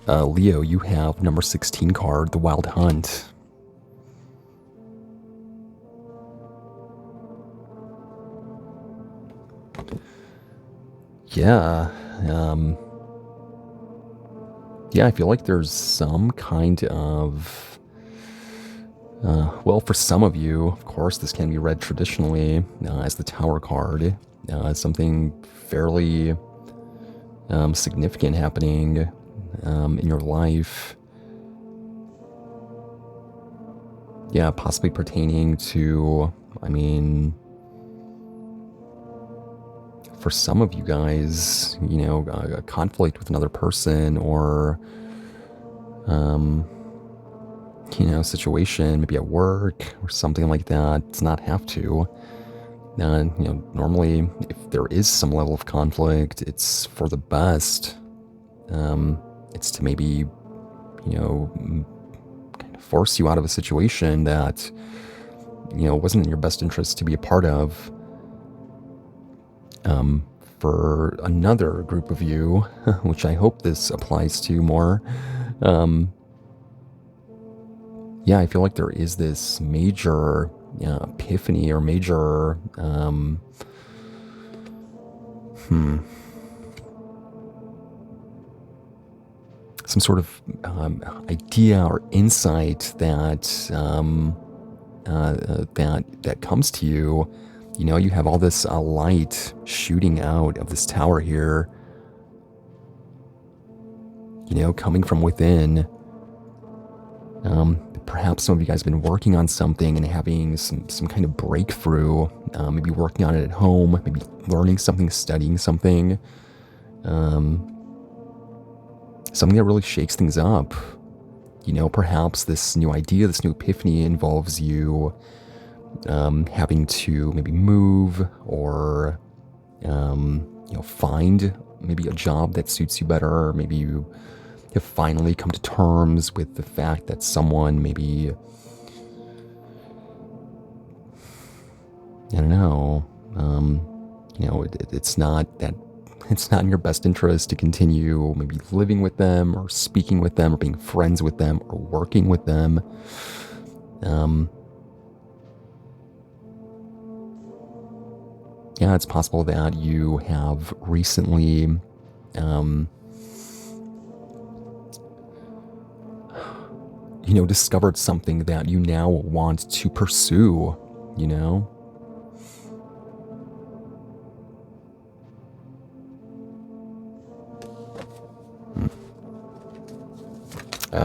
Leo, you have number 16 card, the Wild Hunt. Yeah, yeah, I feel like there's some kind of, well, for some of you, of course, this can be read traditionally as the Tower card. Something fairly significant happening in your life. Yeah, possibly pertaining to, I mean, for some of you guys, a conflict with another person or, situation, maybe at work or something like that. Does not have to. Normally, if there is some level of conflict, it's for the best. It's to maybe, kind of force you out of a situation that, wasn't in your best interest to be a part of. For another group of you, which I hope this applies to more, yeah, I feel like there is this major epiphany or major, some sort of idea or insight that that comes to you. You have all this light shooting out of this tower here, coming from within. Perhaps some of you guys have been working on something and having some kind of breakthrough, maybe working on it at home, maybe learning something, studying something, something that really shakes things up. Perhaps this new idea, this new epiphany involves you having to maybe move or, find maybe a job that suits you better. Or maybe you have finally come to terms with the fact that someone maybe, I don't know, it's not that it's not in your best interest to continue maybe living with them or speaking with them or being friends with them or working with them. Yeah, it's possible that you have recently discovered something that you now want to pursue,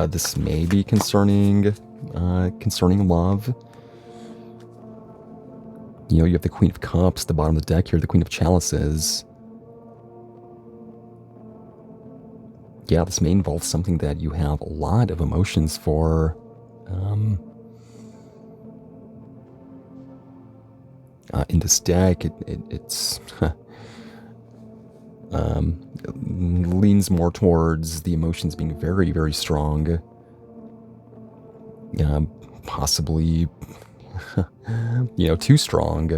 this may be concerning love. You have the Queen of Cups, the bottom of the deck here, the Queen of Chalices. Yeah, this may involve something that you have a lot of emotions for. In this deck, it's leans more towards the emotions being very, very strong. Possibly, too strong.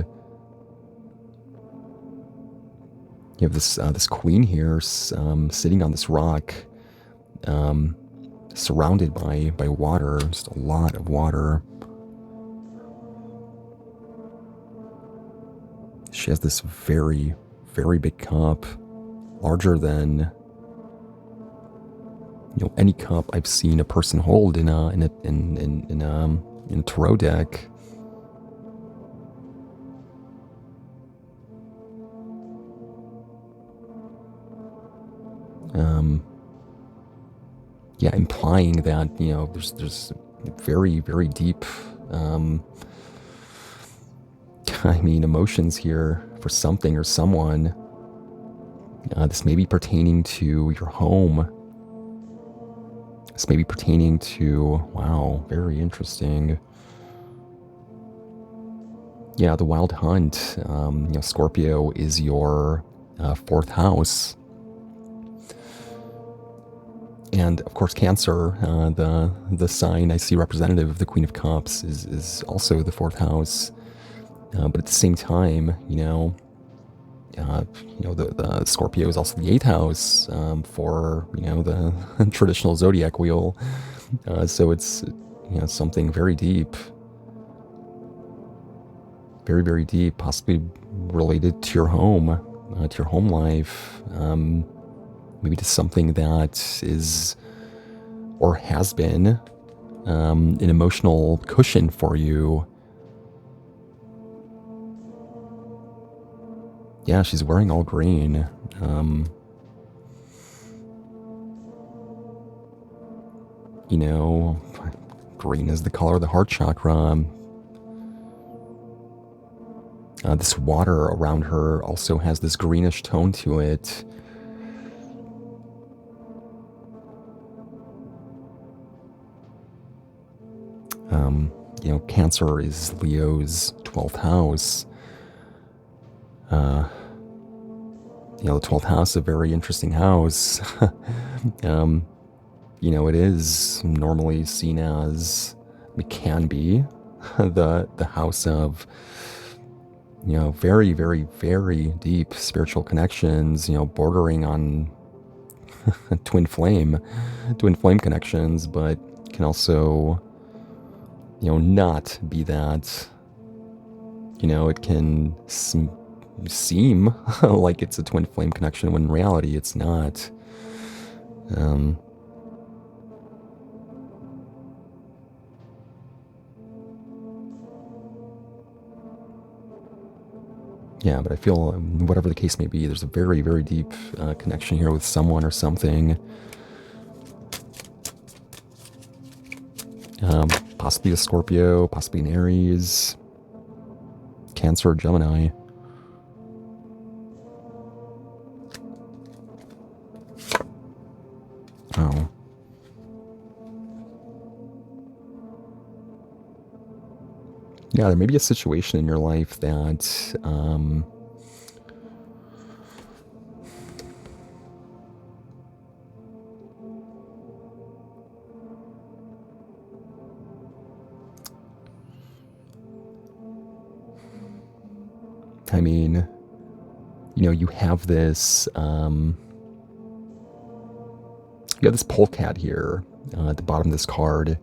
You have this queen here, sitting on this rock, surrounded by water, just a lot of water. She has this very, very big cup, larger than any cup I've seen a person hold in a tarot deck. Yeah, implying that there's very, very deep, emotions here for something or someone. This may be pertaining to your home. This may be pertaining to, wow, very interesting. Yeah, the Wild Hunt. Scorpio is your fourth house. And of course, Cancer, the sign I see representative of the Queen of Cups, is also the fourth house. But at the same time, The Scorpio is also the eighth house for, the traditional zodiac wheel. So it's, something very deep, very, very deep, possibly related to your home life, maybe to something that is or has been an emotional cushion for you. Yeah, she's wearing all green. Green is the color of the heart chakra. This water around her also has this greenish tone to it. Cancer is Leo's 12th house. The 12th house is a very interesting house. It is normally seen as, it can be, the house of, very, very, very deep spiritual connections, bordering on twin flame connections, but can also, not be that. It can seem like it's a twin flame connection when in reality it's not. Yeah, but I feel, whatever the case may be, there's a very, very deep connection here with someone or something. Possibly a Scorpio, possibly an Aries, Cancer, Gemini. Oh. Yeah, there may be a situation in your life that, you have this, polecat here at the bottom of this card.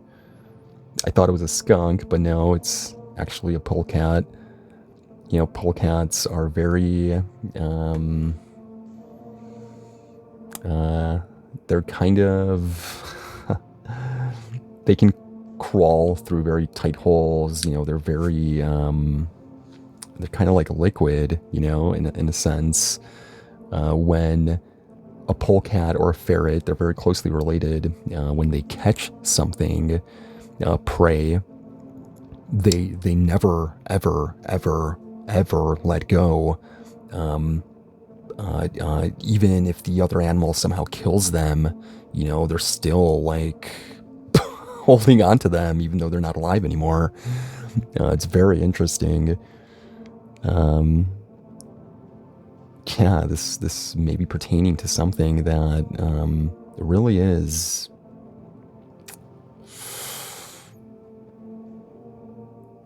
I thought it was a skunk, but no, it's actually a polecat. Polecats are very, they're kind of, they can crawl through very tight holes. They're very, they're kind of like liquid, in a sense. When a polecat or a ferret, they're very closely related. When they catch something, prey, they never, ever, ever, ever let go. Even if the other animal somehow kills them, they're still like holding on to them, even though they're not alive anymore. It's very interesting. This may be pertaining to something that really is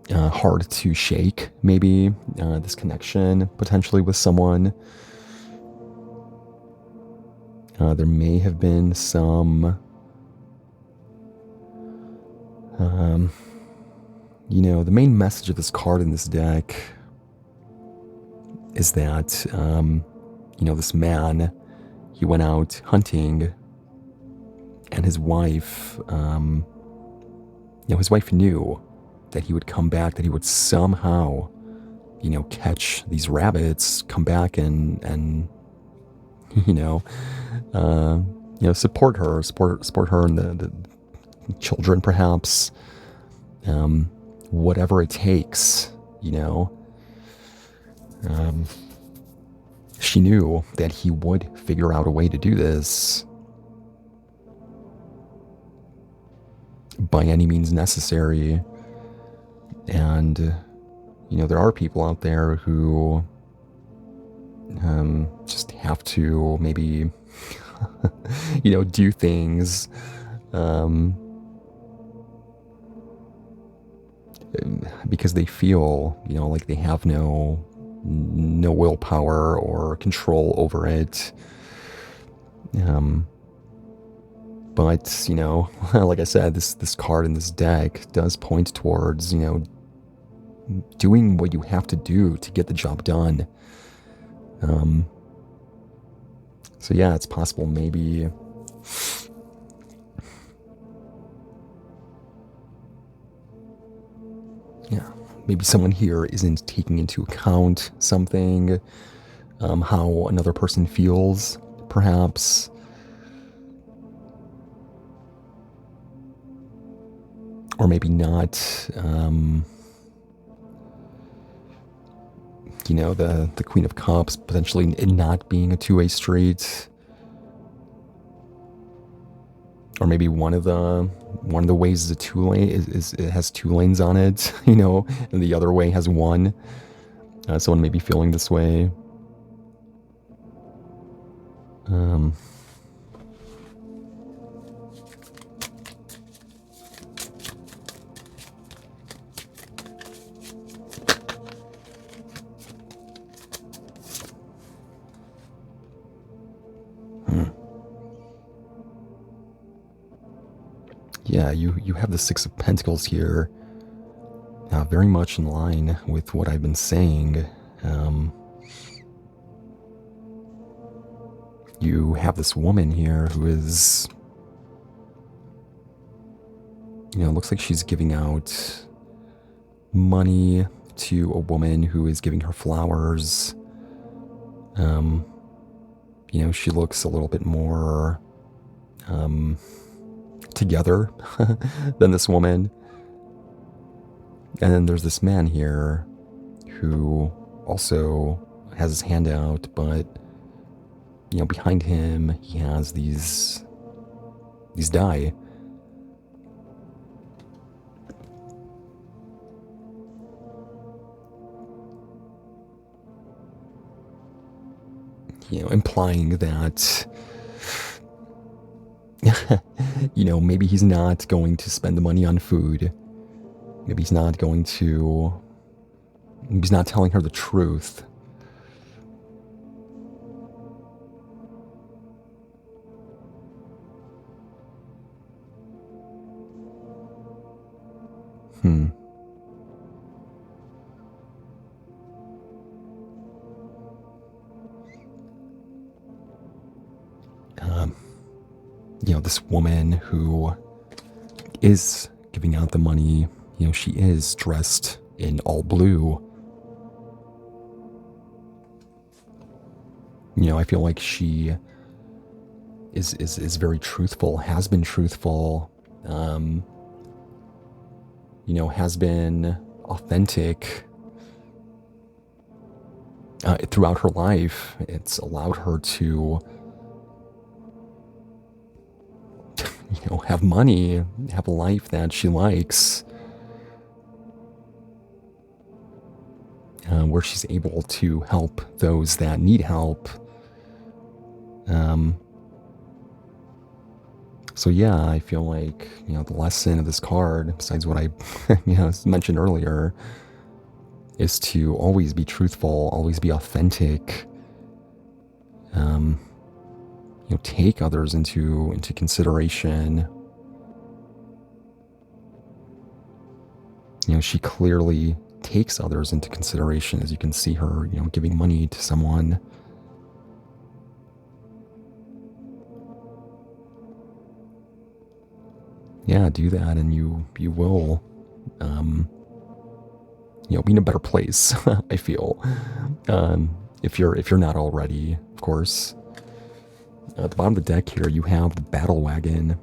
hard to shake, maybe, this connection potentially with someone. There may have been some, the main message of this card in this deck is that, this man, he went out hunting, and his wife, his wife knew that he would come back, that he would somehow, catch these rabbits, come back and support her and the children, perhaps, whatever it takes, she knew that he would figure out a way to do this by any means necessary. And, there are people out there who just have to maybe, do things because they feel, like they have no no willpower or control over it. Um, but, like I said, this card in this deck does point towards, doing what you have to do to get the job done. Um, so yeah, it's possible maybe maybe someone here isn't taking into account something, how another person feels, perhaps. Or maybe not, the Queen of Cups potentially not being a two-way street. Or maybe one of the ways is a two-lane, is it has two lanes on it, and the other way has one. Someone may be feeling this way. Um, Yeah, you have the Six of Pentacles here, very much in line with what I've been saying. You have this woman here who is, looks like she's giving out money to a woman who is giving her flowers. She looks a little bit more together than this woman. And then there's this man here who also has his hand out, but behind him he has these die. Implying that maybe he's not going to spend the money on food. Maybe he's not telling her the truth. This woman who is giving out the money, she is dressed in all blue. I feel like she is very truthful, has been truthful, has been authentic throughout her life. It's allowed her to have money, have a life that she likes, where she's able to help those that need help. So yeah, I feel like, the lesson of this card, besides what I, mentioned earlier, is to always be truthful, always be authentic. Take others into consideration. She clearly takes others into consideration, as you can see her, giving money to someone. Yeah, do that, and you will, be in a better place. I feel, if you're not already, of course. At the bottom of the deck here, you have the Battle Wagon.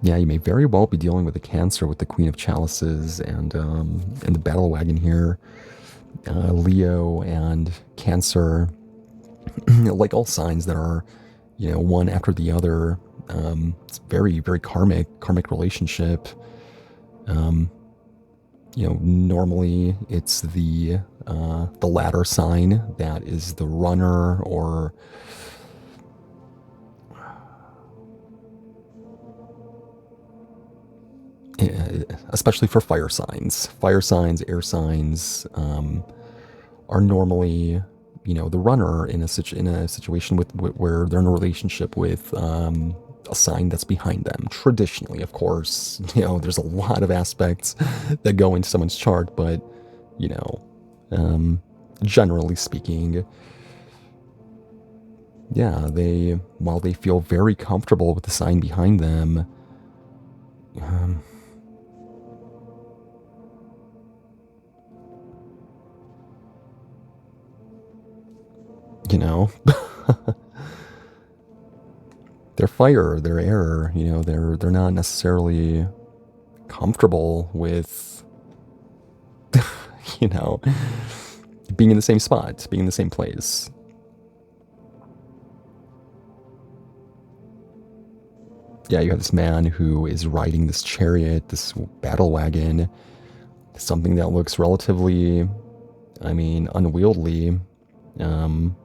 Yeah, you may very well be dealing with a Cancer with the Queen of Chalices and the Battle Wagon here. Leo and Cancer, like all signs that are, one after the other. It's very, very karmic relationship. Normally it's the latter sign that is the runner, or especially for fire signs. Fire signs, air signs are normally, the runner in a situation where they're in a relationship with a sign that's behind them. Traditionally, of course, there's a lot of aspects that go into someone's chart, but you know, generally speaking, yeah, while they feel very comfortable with the sign behind them, um, you know, they're fire, they're air, they're not necessarily comfortable with, you know, being in the same spot, being in the same place. Yeah, you have this man who is riding this chariot, this battle wagon, something that looks relatively, unwieldy. Um,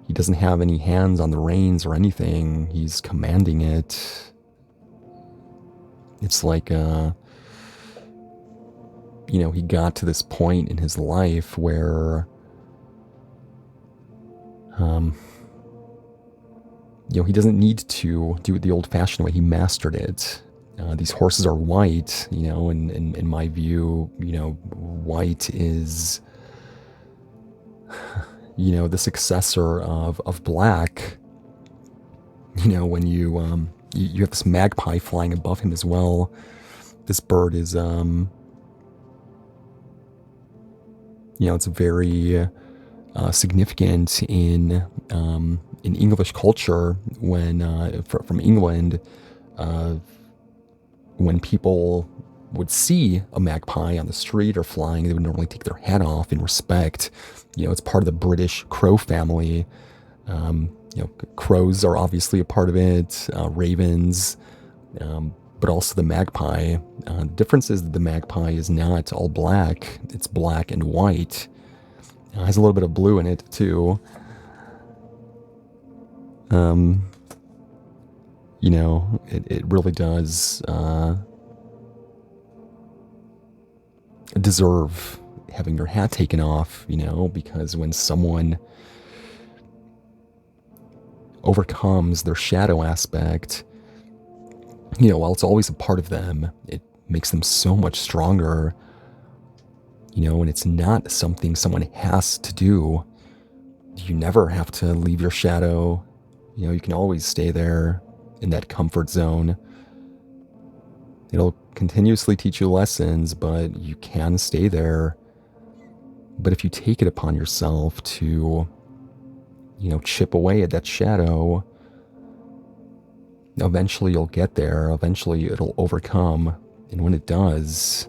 he doesn't have any hands on the reins or anything. He's commanding it. It's like, he got to this point in his life where, um, he doesn't need to do it the old fashioned way. He mastered it. These horses are white, and in my view, white is, the successor of black. When you have this magpie flying above him as well. This bird is, it's very significant in English culture when from England, when people would see a magpie on the street or flying, they would normally take their hat off in respect. It's part of the British crow family. Crows are obviously a part of it, ravens, but also the magpie. The difference is that the magpie is not all black, it's black and white. It has a little bit of blue in it too. It really does deserve having your hat taken off, because when someone overcomes their shadow aspect, while it's always a part of them, it makes them so much stronger, and it's not something someone has to do. You never have to leave your shadow. You can always stay there in that comfort zone. It'll continuously teach you lessons, but you can stay there. But if you take it upon yourself to, chip away at that shadow, eventually you'll get there. Eventually it'll overcome. And when it does,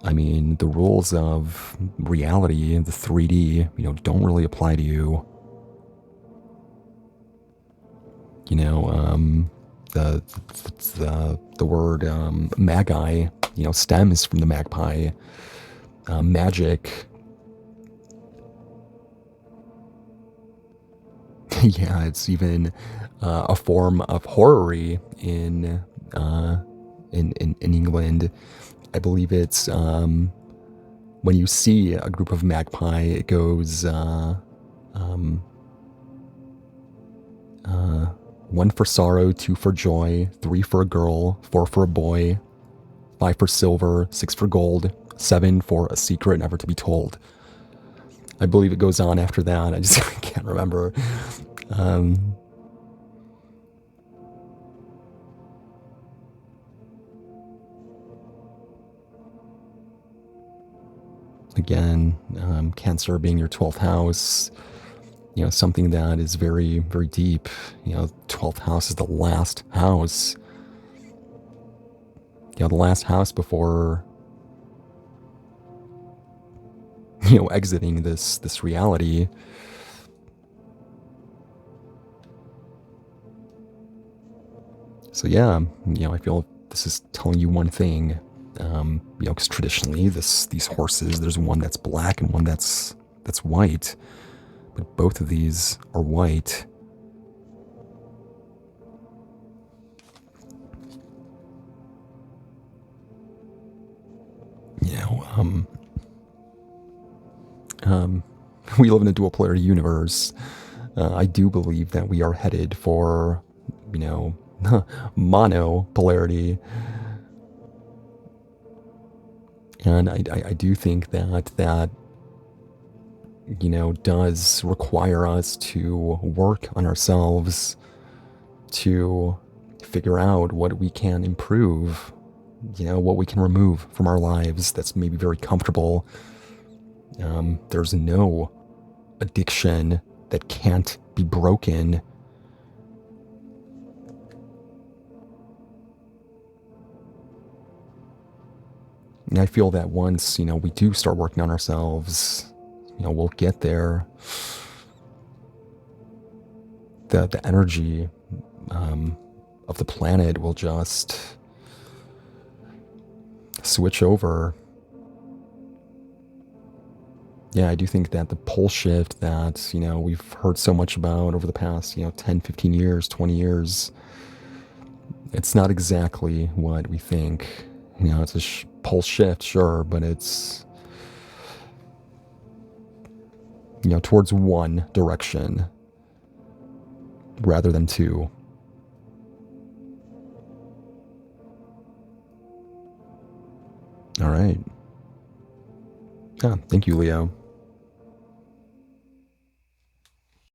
the rules of reality, the 3D, don't really apply to you. The word magi, stems from the magpie. Magic. Yeah, it's even a form of horary in England. I believe it's when you see a group of magpie, it goes 1 for sorrow, 2 for joy, 3 for a girl, 4 for a boy, 5 for silver, 6 for gold, 7 for a secret never to be told. I believe it goes on after that. I just can't remember. Again, Cancer being your 12th house, something that is very, very deep. 12th house is the last house. The last house before, exiting this reality. So yeah, I feel this is telling you one thing. Because traditionally, these horses, there's one that's black and one that's white, but both of these are white. we live in a dual polarity universe. I do believe that we are headed for, you know, monopolarity. And I do think that does require us to work on ourselves to figure out what we can improve, what we can remove from our lives that's maybe very comfortable. There's no addiction that can't be broken. And I feel that once, we do start working on ourselves, we'll get there. The energy of the planet will just switch over. Yeah, I do think that the pole shift that, we've heard so much about over the past, 10, 15 years, 20 years, it's not exactly what we think. It's a pole shift, sure, but it's, towards one direction rather than two. All right. Yeah, thank you, Leo.